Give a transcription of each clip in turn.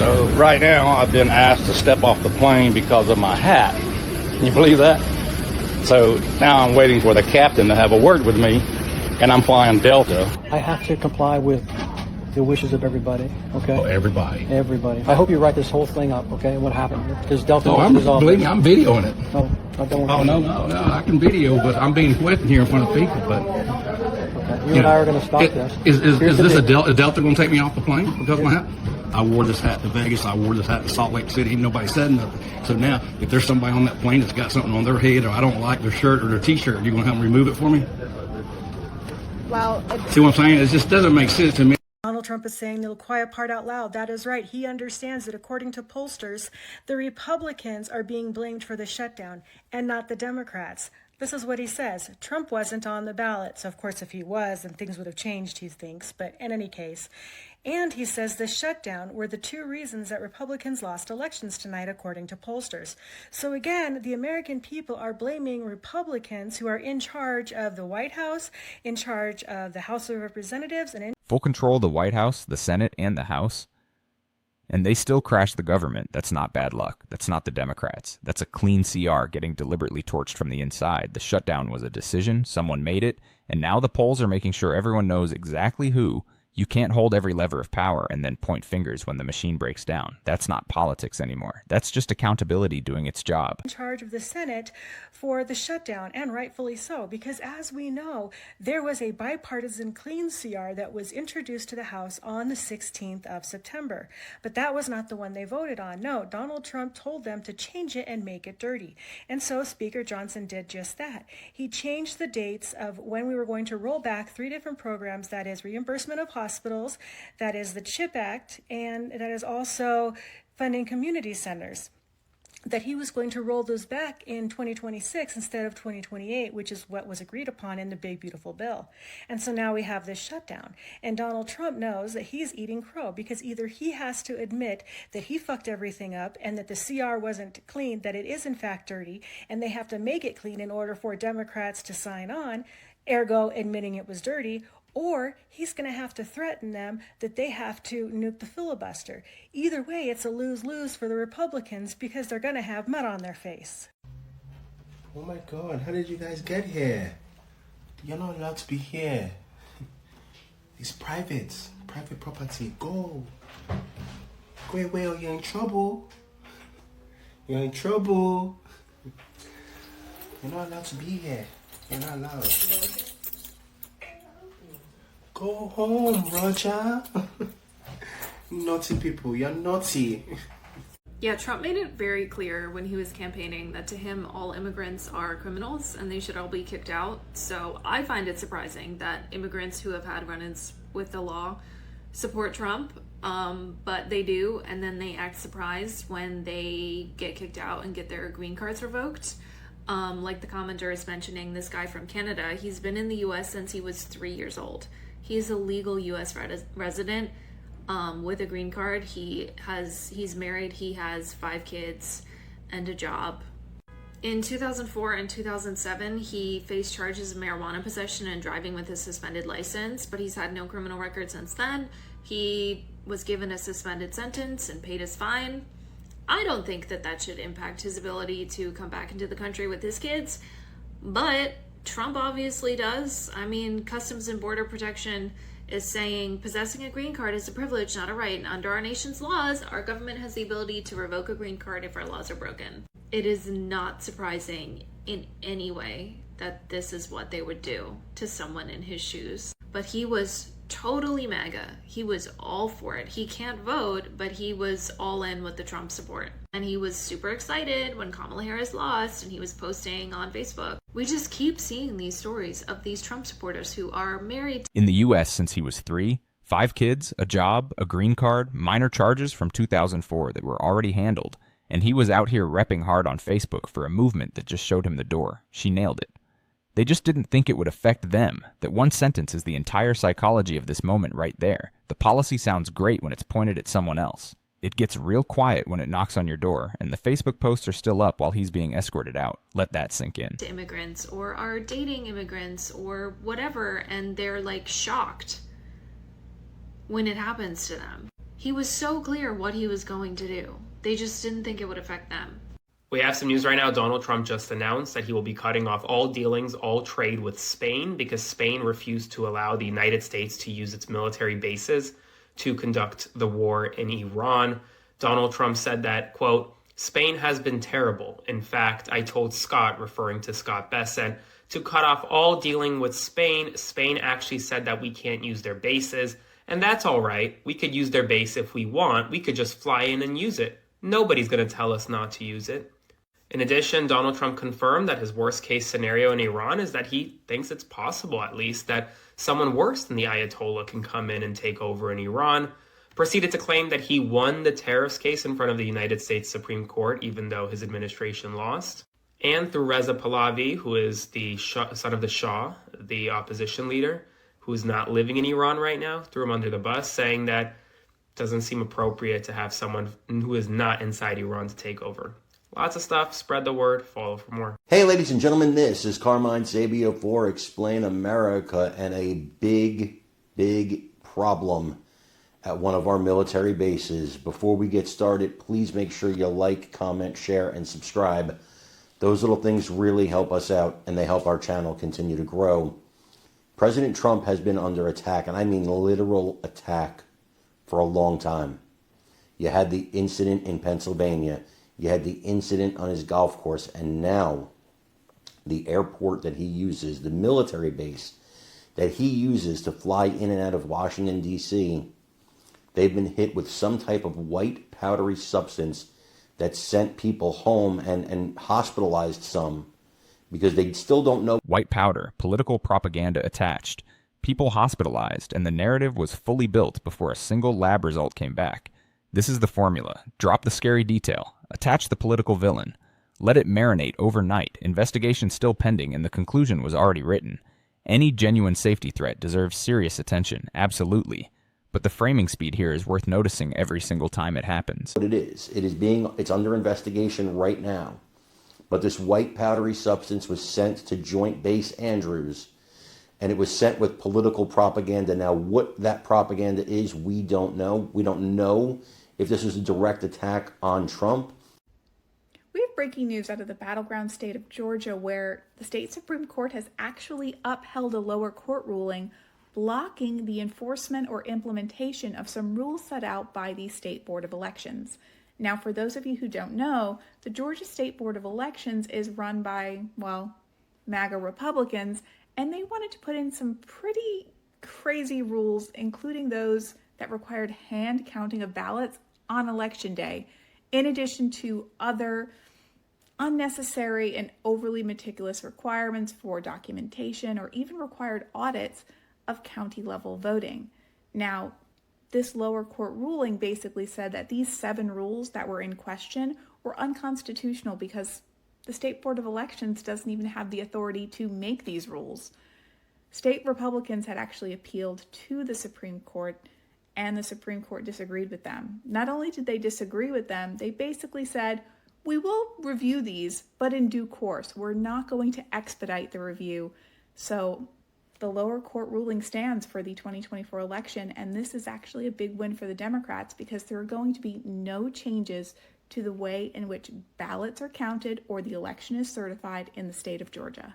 So right now I've been asked to step off the plane because of my hat. Can you believe that? So now I'm waiting for the captain to have a word with me, and I'm flying Delta. I have to comply with the wishes of everybody, okay? Oh, everybody. Everybody. I hope you write this whole thing up, okay? What happened? Because Delta Believe me, I'm videoing it. No, I don't want Oh, no, I can video, but I'm being wet here in front of people, but... Okay. You and I are going to stop this. Is this a Delta going to take me off the plane because of my hat? I wore this hat to Vegas. I wore this hat to Salt Lake City. Nobody said nothing. So now, if there's somebody on that plane that's got something on their head, or I don't like their shirt or their T-shirt, you going to have them remove it for me? Well, see what I'm saying? It just doesn't make sense to me. Donald Trump is saying the quiet part out loud. That is right. He understands that according to pollsters, the Republicans are being blamed for the shutdown and not the Democrats. This is what he says. Trump wasn't on the ballot. So, of course, if he was, then things would have changed, he thinks. But in any case. And he says the shutdown were the two reasons that Republicans lost elections tonight, according to pollsters. So again, the American people are blaming Republicans who are in charge of the White House, in charge of the House of Representatives, and in full control of the White House, the Senate, and the House. And they still crashed the government. That's not bad luck. That's not the Democrats. That's a clean CR getting deliberately torched from the inside. The shutdown was a decision. Someone made it. And now the polls are making sure everyone knows exactly who. You can't hold every lever of power and then point fingers when the machine breaks down. That's not politics anymore. That's just accountability doing its job. In charge of the Senate for the shutdown, and rightfully so, because as we know, there was a bipartisan clean CR that was introduced to the House on the 16th of September. But that was not the one they voted on. No, Donald Trump told them to change it and make it dirty. And so Speaker Johnson did just that. He changed the dates of when we were going to roll back 3 different programs, that is reimbursement of hospitals, that is the CHIP Act, and that is also funding community centers, that he was going to roll those back in 2026 instead of 2028, which is what was agreed upon in the big, beautiful bill. And so now we have this shutdown. And Donald Trump knows that he's eating crow because either he has to admit that he fucked everything up and that the CR wasn't clean, that it is in fact dirty, and they have to make it clean in order for Democrats to sign on, ergo admitting it was dirty, or he's going to have to threaten them that they have to nuke the filibuster. Either way, it's a lose-lose for the Republicans because they're going to have mud on their face. Oh my God, how did you guys get here? You're not allowed to be here. It's private property. Go away or you're in trouble. You're in trouble. You're not allowed to be here. You're not allowed. Go home, Roger. Naughty people, you're naughty. Yeah, Trump made it very clear when he was campaigning that to him, all immigrants are criminals and they should all be kicked out. So I find it surprising that immigrants who have had run-ins with the law support Trump, but they do, and then they act surprised when they get kicked out and get their green cards revoked. Like the commenter is mentioning, this guy from Canada, he's been in the US since he was 3 years old. He's a legal US resident with a green card. He's married, he has 5 kids and a job. In 2004 and 2007, he faced charges of marijuana possession and driving with a suspended license, but he's had no criminal record since then. He was given a suspended sentence and paid his fine. I don't think that should impact his ability to come back into the country with his kids, but Trump obviously does. I mean, Customs and Border Protection is saying possessing a green card is a privilege, not a right. And under our nation's laws, our government has the ability to revoke a green card if our laws are broken. It is not surprising in any way that this is what they would do to someone in his shoes. But he was totally MAGA. He was all for it. He can't vote, but he was all in with the Trump support. And he was super excited when Kamala Harris lost and he was posting on Facebook. We just keep seeing these stories of these Trump supporters who are married. In the U.S. since he was 3, 5 kids, a job, a green card, minor charges from 2004 that were already handled. And he was out here repping hard on Facebook for a movement that just showed him the door. She nailed it. They just didn't think it would affect them. That one sentence is the entire psychology of this moment right there. The policy sounds great when it's pointed at someone else. It gets real quiet when it knocks on your door, and the Facebook posts are still up while he's being escorted out. Let that sink in. To immigrants or are dating immigrants or whatever, and they're like shocked when it happens to them. He was so clear what he was going to do. They just didn't think it would affect them. We have some news right now. Donald Trump just announced that he will be cutting off all dealings, all trade with Spain, because Spain refused to allow the United States to use its military bases to conduct the war in Iran. Donald Trump said that, quote, Spain has been terrible. In fact, I told Scott, referring to Scott Bessent, to cut off all dealing with Spain. Spain actually said that we can't use their bases. And that's all right. We could use their base if we want. We could just fly in and use it. Nobody's going to tell us not to use it. In addition, Donald Trump confirmed that his worst case scenario in Iran is that he thinks it's possible, at least, that someone worse than the Ayatollah can come in and take over in Iran. Proceeded to claim that he won the tariffs case in front of the United States Supreme Court, even though his administration lost. And through Reza Pahlavi, who is the son of the Shah, the opposition leader, who is not living in Iran right now, threw him under the bus, saying that it doesn't seem appropriate to have someone who is not inside Iran to take over. Lots of stuff. Spread the word. Follow for more. Hey, ladies and gentlemen, this is Carmine Sabio for Explain America, and a big, big problem at one of our military bases. Before we get started, please make sure you like, comment, share, and subscribe. Those little things really help us out, and they help our channel continue to grow. President Trump has been under attack, and I mean literal attack, for a long time. You had the incident in Pennsylvania. You had the incident on his golf course, and now the airport that he uses, the military base that he uses to fly in and out of Washington, D.C., they've been hit with some type of white powdery substance that sent people home and hospitalized some because they still don't know. White powder, political propaganda attached, people hospitalized, and the narrative was fully built before a single lab result came back. This is the formula. Drop the scary detail. Attach the political villain. Let it marinate overnight. Investigation still pending, and the conclusion was already written. Any genuine safety threat deserves serious attention, absolutely. But the framing speed here is worth noticing every single time it happens. What it is. It's under investigation right now. But this white powdery substance was sent to Joint Base Andrews, and it was sent with political propaganda. Now, what that propaganda is, we don't know. We don't know if this was a direct attack on Trump. We have breaking news out of the battleground state of Georgia, where the state Supreme Court has actually upheld a lower court ruling blocking the enforcement or implementation of some rules set out by the State Board of Elections. Now, for those of you who don't know, the Georgia State Board of Elections is run by, well, MAGA Republicans, and they wanted to put in some pretty crazy rules, including those that required hand counting of ballots on Election Day, in addition to other unnecessary and overly meticulous requirements for documentation or even required audits of county-level voting. Now, this lower court ruling basically said that these 7 rules that were in question were unconstitutional because the State Board of Elections doesn't even have the authority to make these rules. State Republicans had actually appealed to the Supreme Court, and the Supreme Court disagreed with them. Not only did they disagree with them, they basically said, we will review these, but in due course. We're not going to expedite the review. So the lower court ruling stands for the 2024 election, and this is actually a big win for the Democrats because there are going to be no changes to the way in which ballots are counted or the election is certified in the state of Georgia.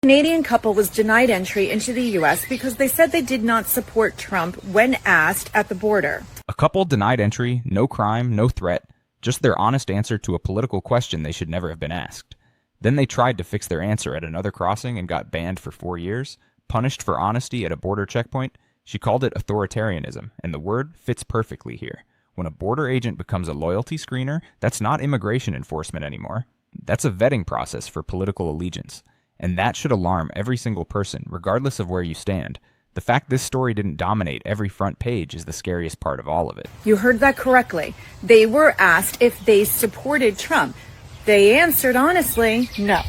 A Canadian couple was denied entry into the U.S. because they said they did not support Trump when asked at the border. A couple denied entry, no crime, no threat, just their honest answer to a political question they should never have been asked. Then they tried to fix their answer at another crossing and got banned for 4 years, punished for honesty at a border checkpoint. She called it authoritarianism, and the word fits perfectly here. When a border agent becomes a loyalty screener, that's not immigration enforcement anymore. That's a vetting process for political allegiance. And that should alarm every single person, regardless of where you stand. The fact this story didn't dominate every front page is the scariest part of all of it. You heard that correctly. They were asked if they supported Trump. They answered honestly, no.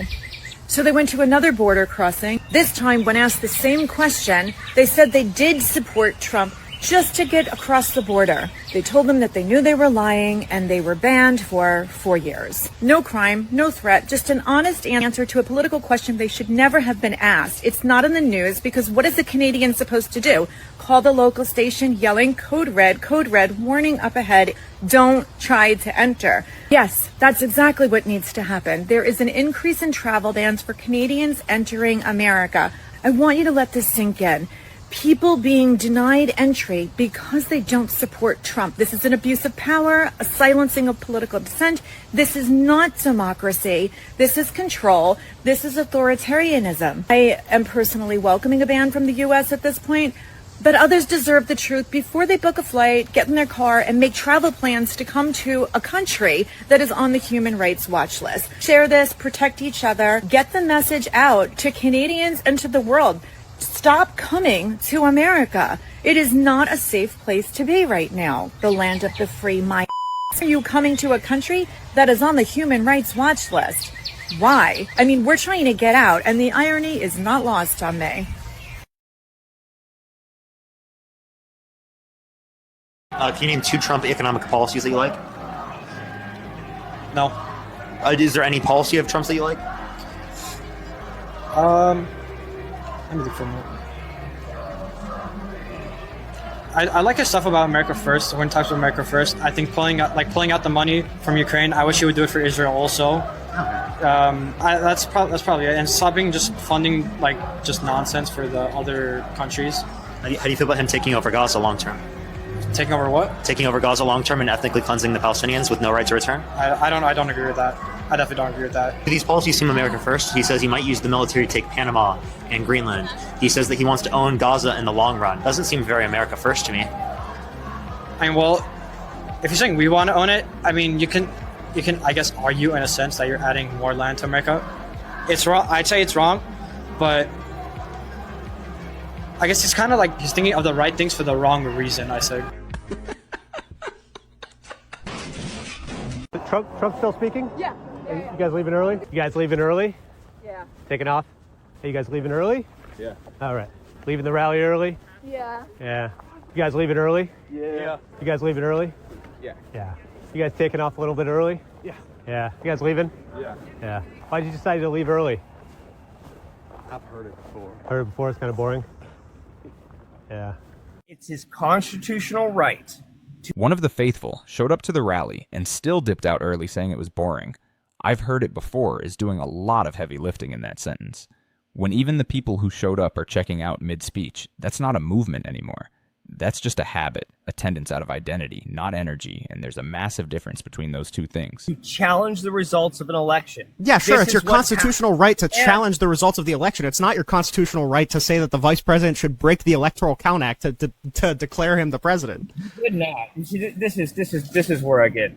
So they went to another border crossing. This time, when asked the same question, they said they did support Trump just to get across the border. They told them that they knew they were lying and they were banned for 4 years. No crime, no threat, just an honest answer to a political question they should never have been asked. It's not in the news because what is a Canadian supposed to do? Call the local station yelling code red, warning up ahead, don't try to enter. Yes, that's exactly what needs to happen. There is an increase in travel bans for Canadians entering America. I want you to let this sink in. People being denied entry because they don't support Trump. This is an abuse of power, a silencing of political dissent. This is not democracy. This is control. This is authoritarianism. I am personally welcoming a ban from the U.S. at this point, but others deserve the truth before they book a flight, get in their car, and make travel plans to come to a country that is on the human rights watch list. Share this, protect each other, get the message out to Canadians and to the world. Stop coming to America. It is not a safe place to be right now. The land of the free. My are you coming to a country that is on the human rights watch list? Why? I mean, we're trying to get out, and the irony is not lost on me. Can you name 2 Trump economic policies that you like? No. Is there any policy of Trump's that you like? Let me look for a minute. I like his stuff about America First. When he talks about America First, I think pulling out the money from Ukraine. I wish he would do it for Israel also. That's probably it. And stopping just funding just nonsense for the other countries. How do you feel about him taking over Gaza long term? Taking over what? Taking over Gaza long term and ethnically cleansing the Palestinians with no right to return? I don't agree with that. I definitely don't agree with that. These policies seem America First. He says he might use the military to take Panama and Greenland. He says that he wants to own Gaza in the long run. Doesn't seem very America First to me. I mean, well, if you're saying we want to own it, I mean, you can, I guess, argue in a sense that you're adding more land to America. It's wrong. I'd say it's wrong, but I guess he's kind of he's thinking of the right things for the wrong reason, I say. Trump still speaking? Yeah. You guys leaving early? You guys leaving early? Yeah. Taking off? Hey, you guys leaving early? Yeah. All right. Leaving the rally early? Yeah. Yeah. You guys leaving early? Yeah. You guys leaving early? Yeah. Yeah. You guys taking off a little bit early? Yeah. Yeah. You guys leaving? Yeah. Yeah. Why did you decide to leave early? I've heard it before. Heard it before, it's kind of boring. Yeah. It's his constitutional right. One of the faithful showed up to the rally and still dipped out early saying it was boring. I've heard it before is doing a lot of heavy lifting in that sentence. When even the people who showed up are checking out mid-speech, that's not a movement anymore. That's just a habit, attendance out of identity, not energy, and there's a massive difference between those two things. To challenge the results of an election. Yeah, sure, it's your constitutional right to challenge the results of the election. It's not your constitutional right to say that the vice president should break the Electoral Count Act to declare him the president. Good not. You see, this is where I get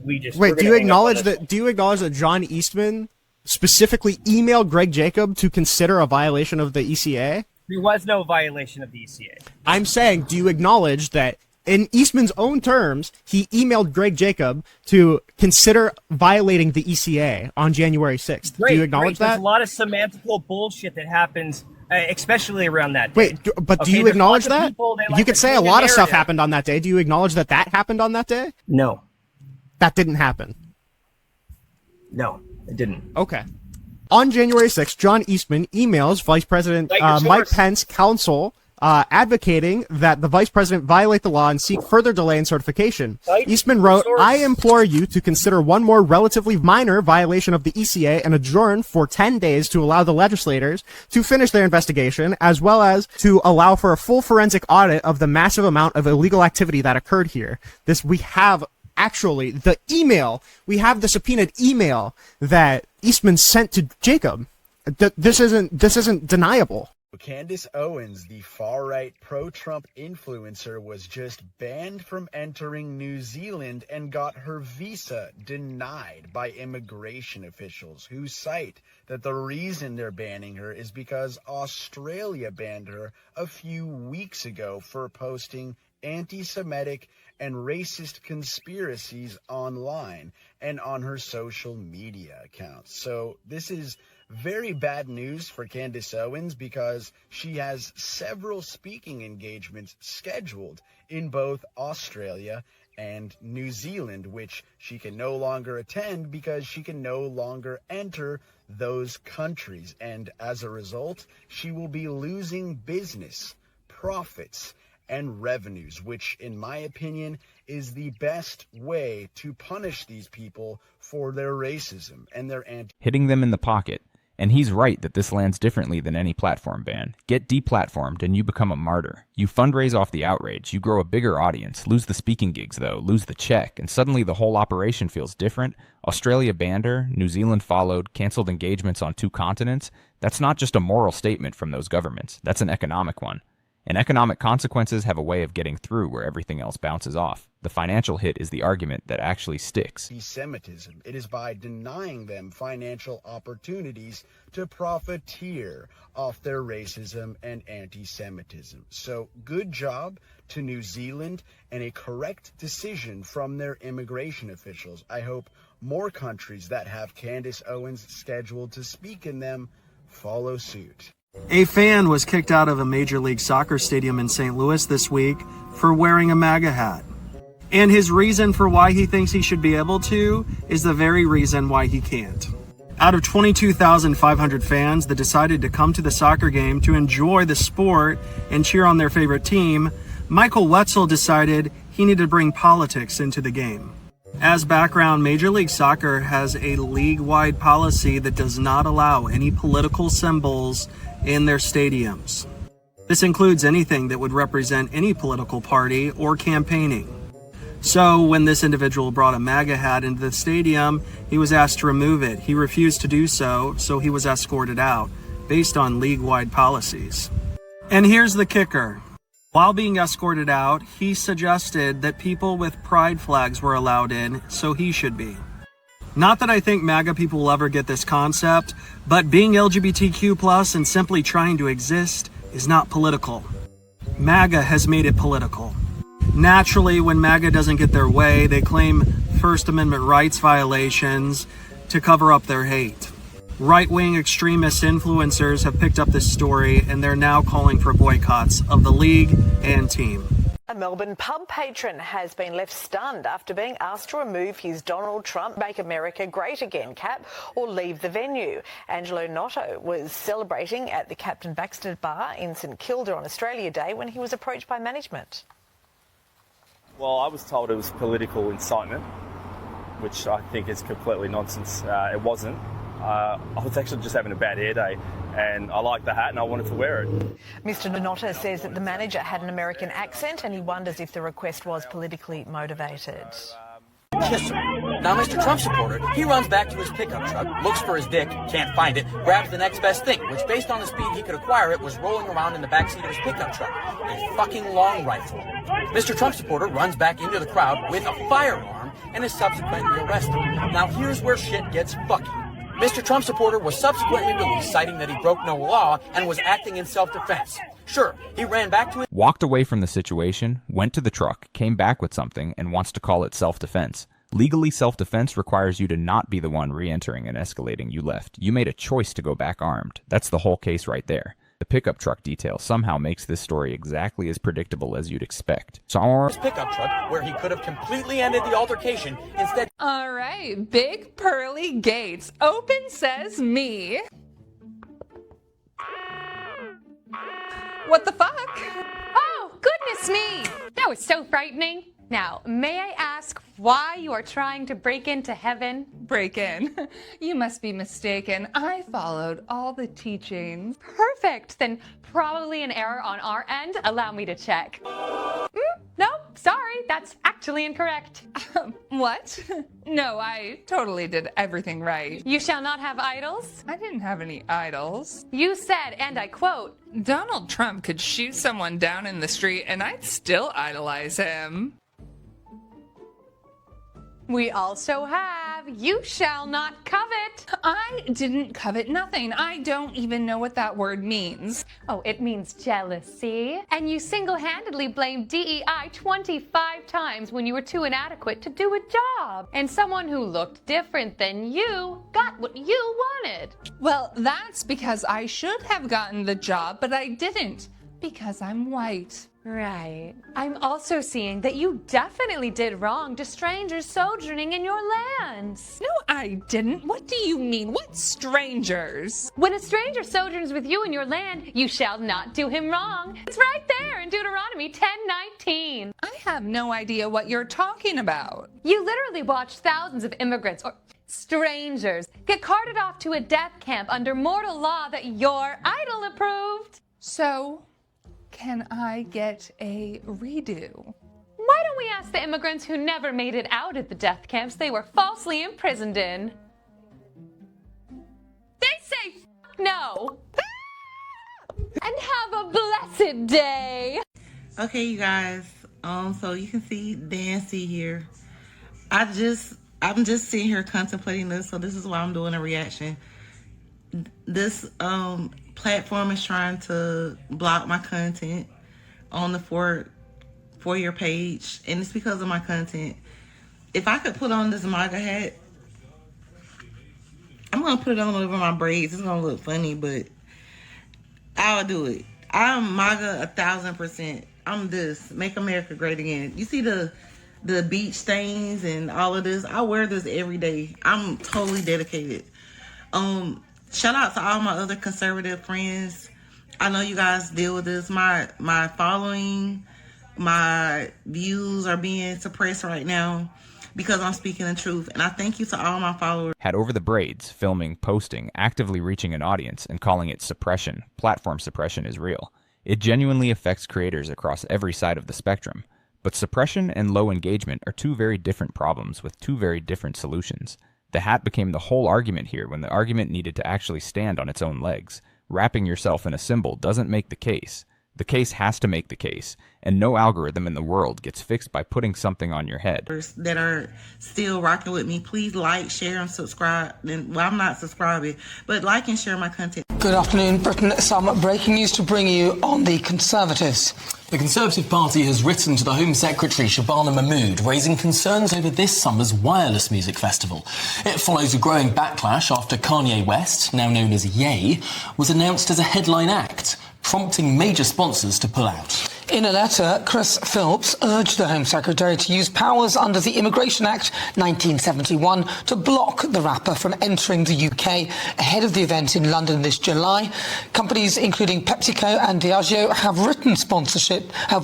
Wait, do you acknowledge that John Eastman specifically emailed Greg Jacob to consider a violation of the ECA? There was no violation of the ECA. I'm saying, do you acknowledge that in Eastman's own terms, he emailed Greg Jacob to consider violating the ECA on January 6th? Do you acknowledge that? There's a lot of semantical bullshit that happens, especially around that day. Wait, but do you acknowledge that? You could say a lot of stuff happened on that day. Do you acknowledge that that happened on that day? No. That didn't happen? No, it didn't. Okay. On January 6th, John Eastman emails Vice President Mike Pence counsel advocating that the Vice President violate the law and seek further delay in certification. Eastman wrote, I implore you to consider one more relatively minor violation of the ECA and adjourn for 10 days to allow the legislators to finish their investigation, as well as to allow for a full forensic audit of the massive amount of illegal activity that occurred here. We have the email, we have the subpoenaed email that Eastman sent to Jacob. This isn't deniable. Candace Owens, the far-right pro-Trump influencer, was just banned from entering New Zealand and got her visa denied by immigration officials, who cite that the reason they're banning her is because Australia banned her a few weeks ago for posting anti-Semitic and racist conspiracies online and on her social media accounts. So this is very bad news for Candace Owens because she has several speaking engagements scheduled in both Australia and New Zealand, which she can no longer attend because she can no longer enter those countries. And as a result, she will be losing business, profits, and revenues, which, in my opinion, is the best way to punish these people for their racism and their hitting them in the pocket. And he's right that this lands differently than any platform ban. Get deplatformed and you become a martyr. You fundraise off the outrage, you grow a bigger audience, lose the speaking gigs though, lose the check, and suddenly the whole operation feels different. Australia banned her, New Zealand followed, canceled engagements on 2 continents. That's not just a moral statement from those governments, that's an economic one. And economic consequences have a way of getting through where everything else bounces off. The financial hit is the argument that actually sticks. Anti-Semitism. It is by denying them financial opportunities to profiteer off their racism and anti-Semitism. So good job to New Zealand and a correct decision from their immigration officials. I hope more countries that have Candace Owens scheduled to speak in them follow suit. A fan was kicked out of a Major League Soccer stadium in St. Louis this week for wearing a MAGA hat. And his reason for why he thinks he should be able to is the very reason why he can't. Out of 22,500 fans that decided to come to the soccer game to enjoy the sport and cheer on their favorite team, Michael Wetzel decided he needed to bring politics into the game. As background, Major League Soccer has a league-wide policy that does not allow any political symbols in their stadiums. This includes anything that would represent any political party or campaigning. So when this individual brought a MAGA hat into the stadium, he was asked to remove it. He refused to do so, so he was escorted out based on league-wide policies. And here's the kicker. While being escorted out, he suggested that people with pride flags were allowed in, so he should be. Not that I think MAGA people will ever get this concept, but being LGBTQ+ and simply trying to exist is not political. MAGA has made it political. Naturally, when MAGA doesn't get their way, they claim First Amendment rights violations to cover up their hate. Right-wing extremist influencers have picked up this story, and they're now calling for boycotts of the league and team. A Melbourne pub patron has been left stunned after being asked to remove his Donald Trump Make America Great Again cap or leave the venue. Angelo Notto was celebrating at the Captain Baxter Bar in St Kilda on Australia Day when he was approached by management. Well, I was told it was political incitement, which I think is completely nonsense. It wasn't. I was actually just having a bad hair day and I liked the hat and I wanted to wear it. Mr Donato says that the manager had an American accent and he wonders if the request was politically motivated. Kiss him. Now, Mr. Trump supporter, he runs back to his pickup truck, looks for his dick, can't find it, grabs the next best thing, which based on the speed he could acquire it was rolling around in the backseat of his pickup truck, a fucking long rifle. Mr. Trump supporter runs back into the crowd with a firearm and is subsequently arrested. Now, here's where shit gets fucky. Mr. Trump supporter was subsequently released, citing that he broke no law and was acting in self-defense. Sure, he ran back to it. Walked away from the situation, went to the truck, came back with something, and wants to call it self-defense. Legally, self-defense requires you to not be the one re-entering and escalating you left. You made a choice to go back armed. That's the whole case right there. The pickup truck detail somehow makes this story exactly as predictable as you'd expect. So his pickup truck, where he could have completely ended the altercation, instead. All right, big pearly gates. Open says me. What the fuck? Oh, goodness me! That was so frightening. Now, may I ask why you are trying to break into heaven? Break in? You must be mistaken. I followed all the teachings. Perfect. Then probably an error on our end. Allow me to check. No, sorry. That's actually incorrect. What? No, I totally did everything right. You shall not have idols? I didn't have any idols. You said, and I quote, Donald Trump could shoot someone down in the street and I'd still idolize him. We also have you shall not covet. I didn't covet nothing. I don't even know what that word means. Oh, it means jealousy. And you single-handedly blamed DEI 25 times when you were too inadequate to do a job. And someone who looked different than you got what you wanted. Well, that's because I should have gotten the job, but I didn't. Because I'm white. Right. I'm also seeing that you definitely did wrong to strangers sojourning in your lands. No, I didn't. What do you mean? What strangers? When a stranger sojourns with you in your land, you shall not do him wrong. It's right there in Deuteronomy 10:19. I have no idea what you're talking about. You literally watched thousands of immigrants or strangers get carted off to a death camp under mortal law that your idol approved. So, can I get a redo? Why don't we ask the immigrants who never made it out at the death camps they were falsely imprisoned in? They say no. And have a blessed day. Okay, you guys. So you can see Dancy here. I'm just sitting here contemplating this, so this is why I'm doing a reaction. This platform is trying to block my content on the for your page, and it's because of my content. If I could put on this MAGA hat, I'm gonna put it on over my braids. It's gonna look funny, but I'll do it. I'm MAGA 1000%. I'm this. Make America great again. You see the beach stains and all of this? I wear this every day. I'm totally dedicated. Shout out to all my other conservative friends. I know you guys deal with this. My following, my views are being suppressed right now because I'm speaking the truth. And I thank you to all my followers. Had over the braids, filming, posting, actively reaching an audience, and calling it suppression. Platform suppression is real. It genuinely affects creators across every side of the spectrum. But suppression and low engagement are two very different problems with two very different solutions. The hat became the whole argument here when the argument needed to actually stand on its own legs. Wrapping yourself in a symbol doesn't make the case. The case has to make the case, and no algorithm in the world gets fixed by putting something on your head. That are still rocking with me, please like, share, and subscribe. Well, I'm not subscribing, but like and share my content. Good afternoon, Britain. Some breaking news to bring you on the Conservatives. The Conservative Party has written to the Home Secretary, Shabana Mahmood, raising concerns over this summer's wireless music festival. It follows a growing backlash after Kanye West, now known as Ye, was announced as a headline act, prompting major sponsors to pull out. In a letter, Chris Philps urged the Home Secretary to use powers under the Immigration Act 1971 to block the rapper from entering the UK ahead of the event in London this July. Companies including PepsiCo and Diageo have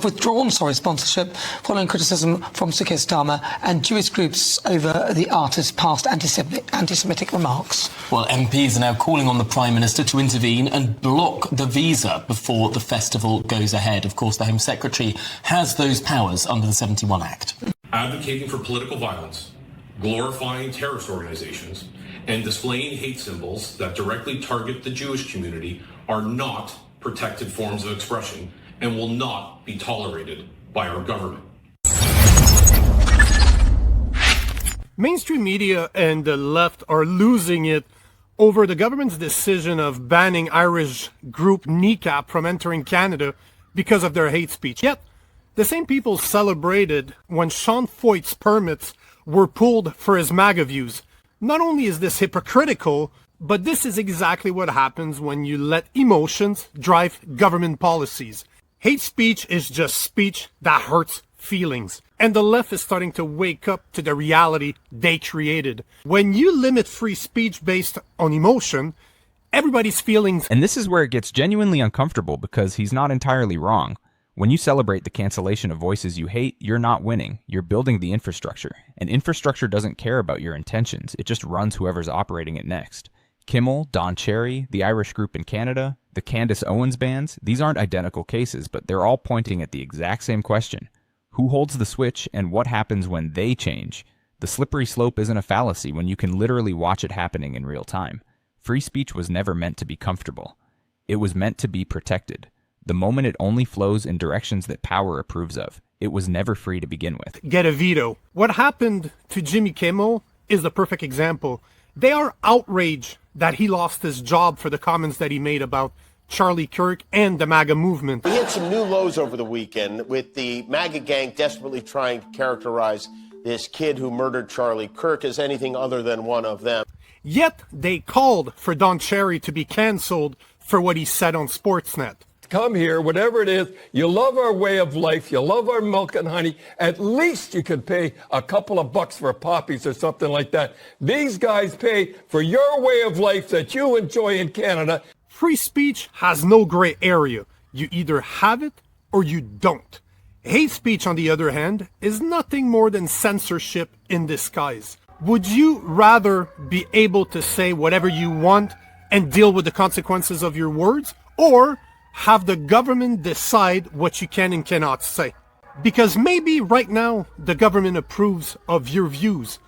withdrawn sponsorship following criticism from Sir Keir Starmer and Jewish groups over the artist's past anti-Semitic remarks. Well, MPs are now calling on the Prime Minister to intervene and block the visa before the festival goes ahead. Of course, the Home Secretary has those powers under the 71 Act. Advocating for political violence, glorifying terrorist organizations, and displaying hate symbols that directly target the Jewish community are not protected forms of expression and will not be tolerated by our government. Mainstream media and the left are losing it over the government's decision of banning Irish group Kneecap from entering Canada because of their hate speech. Yet, the same people celebrated when Sean Foyt's permits were pulled for his MAGA views. Not only is this hypocritical, but this is exactly what happens when you let emotions drive government policies. Hate speech is just speech that hurts feelings. And the left is starting to wake up to the reality they created. When you limit free speech based on emotion, everybody's feelings. And this is where it gets genuinely uncomfortable because he's not entirely wrong. When you celebrate the cancellation of voices you hate, you're not winning. You're building the infrastructure. And infrastructure doesn't care about your intentions. It just runs whoever's operating it next. Kimmel, Don Cherry, the Irish group in Canada, the Candace Owens bands, these aren't identical cases, but they're all pointing at the exact same question. Who holds the switch and what happens when they change? The slippery slope isn't a fallacy when you can literally watch it happening in real time. Free speech was never meant to be comfortable. It was meant to be protected. The moment it only flows in directions that power approves of. It was never free to begin with. Get a veto. What happened to Jimmy Kimmel is the perfect example. They are outraged that he lost his job for the comments that he made about Charlie Kirk and the MAGA movement. We hit some new lows over the weekend with the MAGA gang desperately trying to characterize this kid who murdered Charlie Kirk as anything other than one of them. Yet they called for Don Cherry to be canceled for what he said on Sportsnet. Come here, whatever it is, you love our way of life, you love our milk and honey, at least you could pay a couple of bucks for poppies or something like that. These guys pay for your way of life that you enjoy in Canada. Free speech has no gray area. You either have it or you don't. Hate speech, on the other hand, is nothing more than censorship in disguise. Would you rather be able to say whatever you want and deal with the consequences of your words, or have the government decide what you can and cannot say? Because maybe right now the government approves of your views,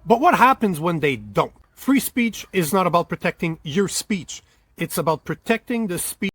but what happens when they don't? Free speech is not about protecting your speech. It's about protecting the speech